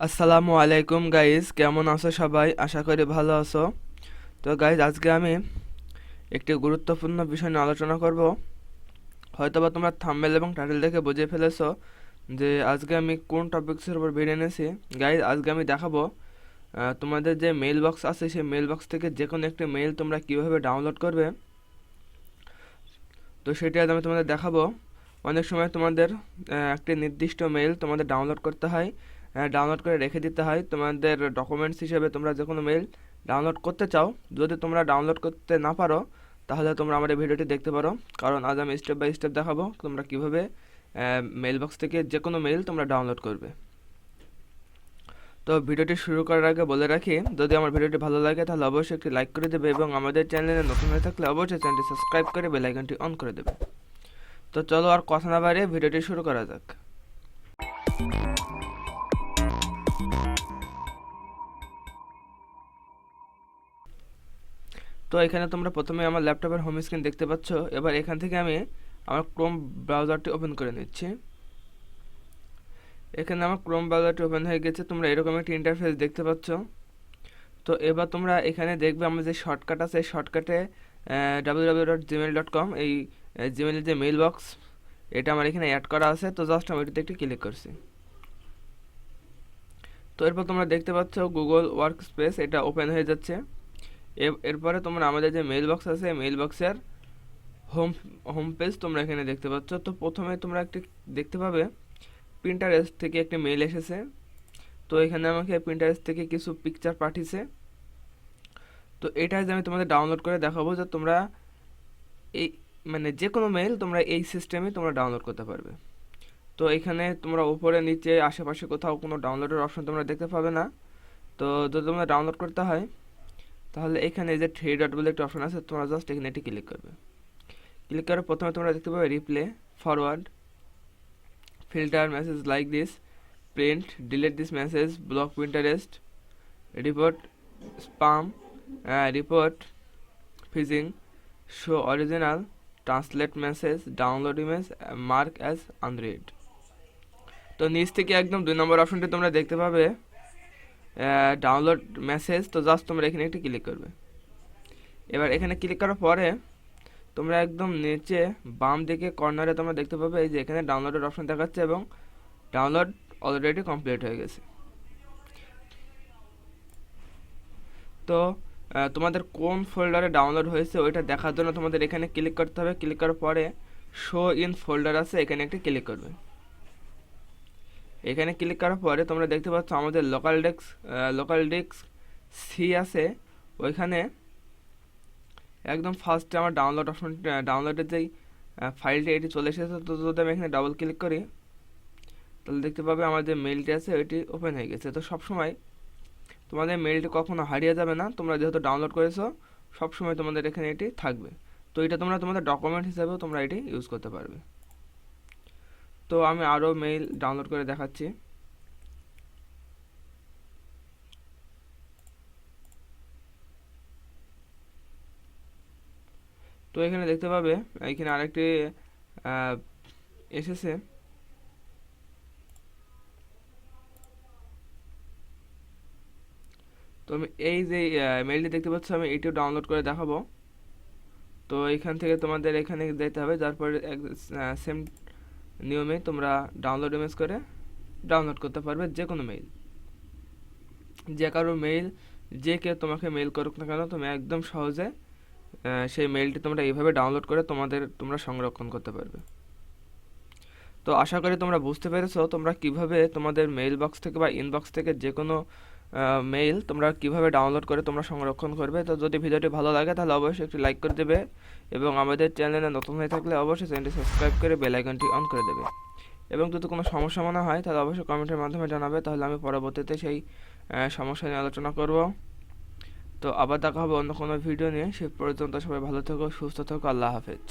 আসসালামু আলাইকুম গাইজ, কেমন আছো সবাই? আশা করি ভালো আছো। তো গাইজ, আজকে আমি একটি গুরুত্বপূর্ণ বিষয় নিয়ে আলোচনা করব। হয়তোবা তোমরা থাম্বনেল এবং টাইটেল দেখে বুঝে ফেলেছো যে আজকে আমি কোন টপিকসের উপর ভিডিও এনেছি। গাইজ, আজকে আমি দেখাবো তোমাদের যে মেইল বক্স আছে সেই মেইল বক্স থেকে যে কোনো একটি মেইল তোমরা কিভাবে ডাউনলোড করবে। তো সেটি আজ আমি তোমাদের দেখাবো। অনেক সময় তোমাদের একটি নির্দিষ্ট মেইল তোমাদের ডাউনলোড করতে হয়, ডাউনলোড করে রেখে দিতে হয় তোমাদের ডকুমেন্টস হিসেবে। তোমরা যে কোনো মেইল ডাউনলোড করতে চাও, যদি তোমরা ডাউনলোড করতে না পারো তাহলে তোমরা আমার এই ভিডিওটি দেখতে পারো, কারণ আজ আমি স্টেপ বাই স্টেপ দেখাবো তোমরা কীভাবে মেইল বক্স থেকে যে কোনো মেইল তোমরা ডাউনলোড করবে। তো ভিডিওটি শুরু করার আগে বলে রাখি, যদি আমার ভিডিওটি ভালো লাগে তাহলে অবশ্যই একটি লাইক করে দেবে এবং আমাদের চ্যানেলে নতুন হয়ে থাকলে অবশ্যই চ্যানেলটি সাবস্ক্রাইব করে বেল আইকনটি অন করে দেবে। তো চলো আর কথা না বাড়িয়ে ভিডিওটি শুরু করা যাক। তো এখানে তোমরা প্রথমে আমার ল্যাপটপের হোম স্ক্রিন দেখতে পাচ্ছ। এবার এখান থেকে আমি আমার ক্রোম ব্রাউজারটি ওপেন করে নিচ্ছি। এখানে আমার ক্রোম ব্রাউজারটি ওপেন হয়ে গেছে, তোমরা এরকম একটি ইন্টারফেস দেখতে পাচ্ছ। তো এবার তোমরা এখানে দেখবে আমার যে শর্টকাট আছে, শর্টকাটে www.gmail.com এই জিমেলের যে মেইল বক্স এটা আমার এখানে অ্যাড করা আছে। তো জাস্ট আমি এটিতে একটি ক্লিক করছি। তো এরপর তোমরা দেখতে পাচ্ছ গুগল ওয়ার্ক স্পেস এটা ওপেন হয়ে যাচ্ছে। এরপরে তোমরা আমাদের যে মেইল বক্স আছে মেইল বক্সের হোম হোম পেজ তোমরা এখানে দেখতে পাচ্ছ। তো প্রথমে তোমরা একটি দেখতে পাবে প্রিন্টারেস্ট থেকে একটি মেইল এসেছে। তো এখানে আমাকে প্রিন্টারেস্ট থেকে কিছু পিকচার পাঠিয়েছে। তো এটাই যে আমি তোমাদের ডাউনলোড করে দেখাবো যে তোমরা এই মানে যে কোনো মেইল তোমরা এই সিস্টেমে তোমরা ডাউনলোড করতে পারবে। তো এখানে তোমরা উপরে নিচে আশেপাশে কোথাও কোনো ডাউনলোডের অপশন তোমরা দেখতে পাবে না। তো যদি তোমরা ডাউনলোড করতে হয় তাহলে এখানে যে থ্রি ডট বলে একটা অপশন আছে, তোমরা জাস্ট এখানে এটি ক্লিক করবে। ক্লিক করে প্রথমে তোমরা দেখতে পাবে reply, forward, filter, message like this, print, delete this message, block Pinterest, report spam, report phishing, show original, translate message, download image, mark as unread. তো নিচ থেকে একদম 2 নম্বর অপশনটি তোমরা দেখতে পাবে ডাউনলোড মেসেজ। তো জাস্ট তোমরা এখানে একটি ক্লিক করবে। এবার এখানে ক্লিক করার পরে তোমরা একদম নিচে বাম দিকে কর্নারে তোমরা দেখতে পাবে এই যে এখানে ডাউনলোডের অপশন দেখাচ্ছে এবং ডাউনলোড অলরেডি কমপ্লিট হয়ে গেছে। তো তোমাদের কোন ফোল্ডারে ডাউনলোড হয়েছে ওইটা দেখার জন্য তোমাদের এখানে ক্লিক করতে হবে। ক্লিক করার পরে শো ইন ফোল্ডার আছে, এখানে একটি ক্লিক করবে। এখানে ক্লিক করার পরে তোমরা দেখতে পাচ্ছ আমাদের লোকাল ডেস্ক সি আছে, ওইখানে একদম ফার্স্টে আমার ডাউনলোড অপশন, ডাউনলোডের যেই ফাইলটি এটি চলে এসেছে। তো যদি আমি এখানে ডাবল ক্লিক করি তাহলে দেখতে পাবে আমার যে মেইলটি আছে ওইটি ওপেন হয়ে গেছে। তো সবসময় তোমাদের মেইলটি কখনো হারিয়ে যাবে না, তোমরা যেহেতু ডাউনলোড করেছো সবসময় তোমাদের এখানে এটি থাকবে। তো এটা তোমরা তোমাদের ডকুমেন্ট হিসেবেও তোমরা এটি ইউজ করতে পারবে। তো আমি আরও মেইল ডাউনলোড করে দেখাচ্ছি। তো এখানে দেখতে পাবে এখানে আরেকটি এসেছে। তো আমি এই যে মেইলটি দেখতে পাচ্ছ আমি এটিও ডাউনলোড করে দেখাবো। তো এখান থেকে তোমাদের এখানে যেতে হবে, তারপরে সেম নিয়মে তোমরা ডাউনলোড ইমেজ করে ডাউনলোড করতে পারবে যে কোনো মেইল, যে কারো মেইল, যে কেউ তোমাকে মেইল করুক না কেন তুমি একদম সহজে সেই মেইলটি তোমরা এইভাবে ডাউনলোড করে তোমরা সংরক্ষণ করতে পারবে। তো আশা করি তোমরা বুঝতে পেরেছো তোমরা কিভাবে তোমাদের মেইল বক্স থেকে বা ইনবক্স থেকে যে কোনো মেইল তোমরা কিভাবে ডাউনলোড করে তোমরা সংরক্ষণ করবে। তো যদি ভিডিওটি ভালো লাগে তাহলে অবশ্যই একটি লাইক করে দেবে এবং আমাদের চ্যানেলে নতুন হয়ে থাকলে অবশ্যই চ্যানেলটি সাবস্ক্রাইব করে বেল আইকনটি অন করে দেবে। এবং যদি কোনো সমস্যা মনে হয় তাহলে অবশ্যই কমেন্টের মাধ্যমে জানাবে, তাহলে আমি পরবর্তীতে সেই সমস্যা নিয়ে আলোচনা করব। তো আবার দেখা হবে অন্য কোনো ভিডিও নিয়ে। সে পর্যন্ত সবাই ভালো থেকো, সুস্থ থেকো, আল্লাহ হাফেজ।